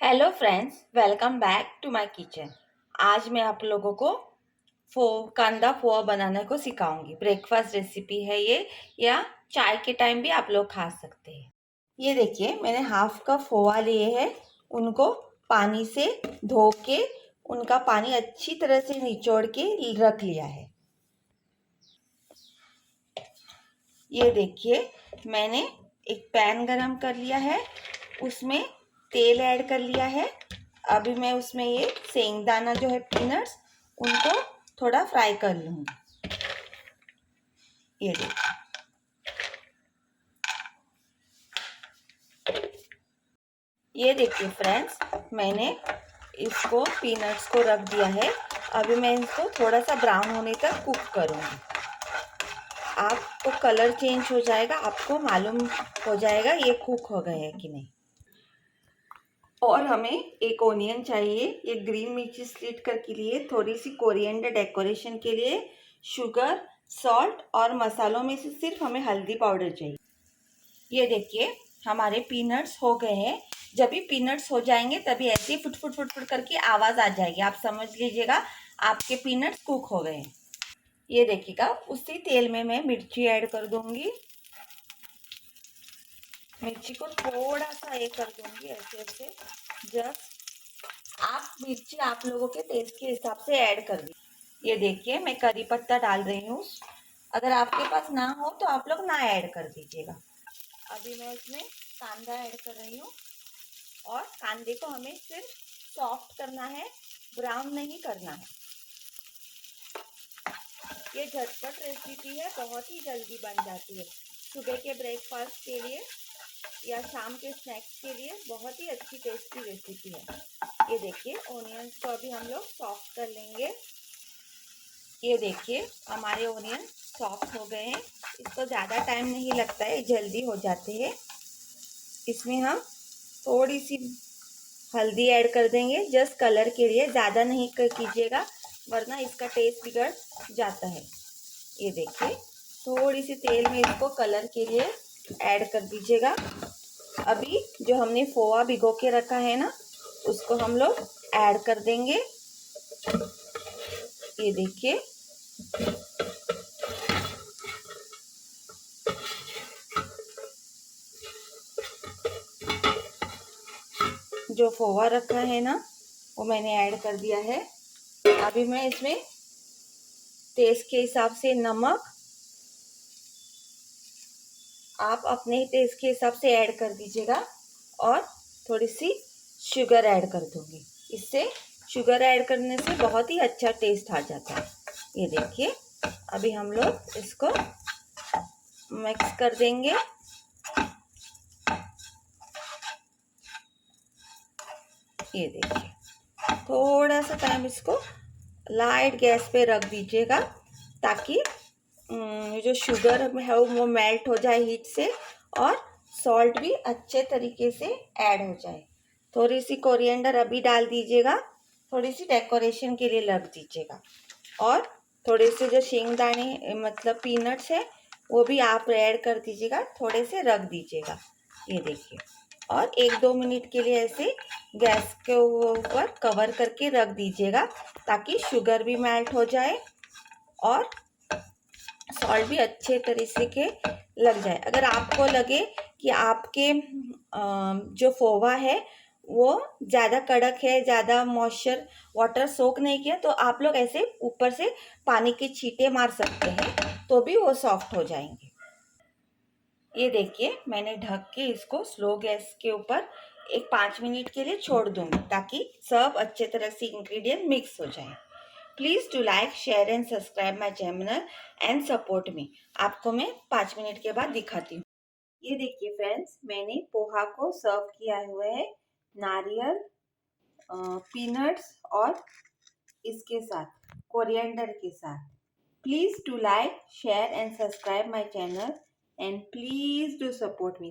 Hello friends, welcome back to my kitchen. आज मैं आप लोगों को कांदा पोहा बनाने को सिखाऊंगी। ब्रेकफास्ट रेसिपी है ये, या चाय के टाइम भी आप लोग खा सकते हैं। ये देखिए, मैंने हाफ कप पोहा लिए हैं। उनको पानी से धो के उनका पानी अच्छी तरह से निचोड़ के रख लिया है। ये देखिए, मैंने एक पैन गरम कर लिया है, उसमें तेल ऐड कर लिया है। अभी मैं उसमें ये सेंगदाना जो है, पीनट्स, उनको थोड़ा फ्राई कर लूँगी। ये देखिए, फ्रेंड्स, मैंने इसको पीनट्स को रख दिया है। अभी मैं इसको थोड़ा सा ब्राउन होने तक कुक करूँगी। आपको कलर चेंज हो जाएगा, आपको मालूम हो जाएगा ये कुक हो गए हैं कि नहीं। और हमें एक ओनियन चाहिए, ये ग्रीन मिर्ची स्लिट करके लिए, थोड़ी सी कोरिएंडर डेकोरेशन के लिए, शुगर, सॉल्ट और मसालों में से सिर्फ हमें हल्दी पाउडर चाहिए। ये देखिए, हमारे पीनट्स हो गए हैं। जब भी पीनट्स हो जाएंगे तभी ऐसे फुट फुट फुट फुट करके आवाज़ आ जाएगी, आप समझ लीजिएगा आपके पीनट्स कुक हो गए हैं। ये देखिएगा, उसी तेल में मैं मिर्ची ऐड कर दूंगी। मिर्ची को थोड़ा सा ये कर दूंगी, ऐसे ऐसे। जस्ट आप मिर्ची आप लोगों के टेस्ट के हिसाब से ऐड कर दीजिए। ये देखिए, मैं करी पत्ता डाल रही हूँ। अगर आपके पास ना हो तो आप लोग ना ऐड कर दीजिएगा। अभी मैं इसमें कांदा ऐड कर रही हूँ, और कांदे को हमें सिर्फ सॉफ्ट करना है, ब्राउन नहीं करना है। ये झटपट रेसिपी है, बहुत ही जल्दी बन जाती है। सुबह के ब्रेकफास्ट के लिए या शाम के स्नैक्स के लिए बहुत ही अच्छी टेस्टी रेसिपी है। ये देखिए, ऑनियंस को अभी हम लोग सॉफ्ट कर लेंगे। ये देखिए, हमारे ऑनियन सॉफ्ट हो गए हैं। इसको ज़्यादा टाइम नहीं लगता है, जल्दी हो जाते हैं। इसमें हम थोड़ी सी हल्दी ऐड कर देंगे, जस्ट कलर के लिए, ज़्यादा नहीं कीजिएगा वरना इसका टेस्ट बिगड़ जाता है। ये देखिए, थोड़ी सी तेल में इसको कलर के लिए ऐड कर दीजिएगा। अभी जो हमने पोहा भिगो के रखा है ना, उसको हम लोग ऐड कर देंगे। ये देखिए, जो पोहा रखा है ना, वो मैंने ऐड कर दिया है। अभी मैं इसमें टेस्ट के हिसाब से नमक आप अपने टेस्ट के हिसाब से ऐड कर दीजिएगा, और थोड़ी सी शुगर ऐड कर दूंगी। इससे शुगर ऐड करने से बहुत ही अच्छा टेस्ट आ जाता है। ये देखिए, अभी हम लोग इसको मिक्स कर देंगे। ये देखिए, थोड़ा सा टाइम इसको लाइट गैस पे रख दीजिएगा, ताकि जो शुगर है वो मेल्ट हो जाए हीट से, और सॉल्ट भी अच्छे तरीके से ऐड हो जाए। थोड़ी सी कोरिएंडर अभी डाल दीजिएगा, थोड़ी सी डेकोरेशन के लिए रख दीजिएगा। और थोड़े से जो शेंगदाने मतलब पीनट्स है, वो भी आप ऐड कर दीजिएगा, थोड़े से रख दीजिएगा। ये देखिए, और 1-2 मिनट के लिए ऐसे गैस के ऊपर कवर करके रख दीजिएगा, ताकि शुगर भी मेल्ट हो जाए और सॉल्ट भी अच्छे तरीके के लग जाए। अगर आपको लगे कि आपके जो पोहा है वो ज़्यादा कड़क है, ज़्यादा मॉइस्चर वाटर सोक नहीं किया, तो आप लोग ऐसे ऊपर से पानी के छींटे मार सकते हैं, तो भी वो सॉफ्ट हो जाएंगे। ये देखिए, मैंने ढक के इसको स्लो गैस के ऊपर एक 5 मिनट के लिए छोड़ दूंगी, ताकि सब अच्छे तरह से इंग्रेडिएंट मिक्स हो जाए। Please to like, share and subscribe my channel and support me. आपको मैं 5 मिनट के बाद दिखाती हूँ। ये देखिए फ्रेंड्स, मैंने पोहा को सर्व किया हुआ है नारियल, पीनट्स और इसके साथ कोरिएंडर के साथ। Please to like, share and subscribe my channel, and please do support me.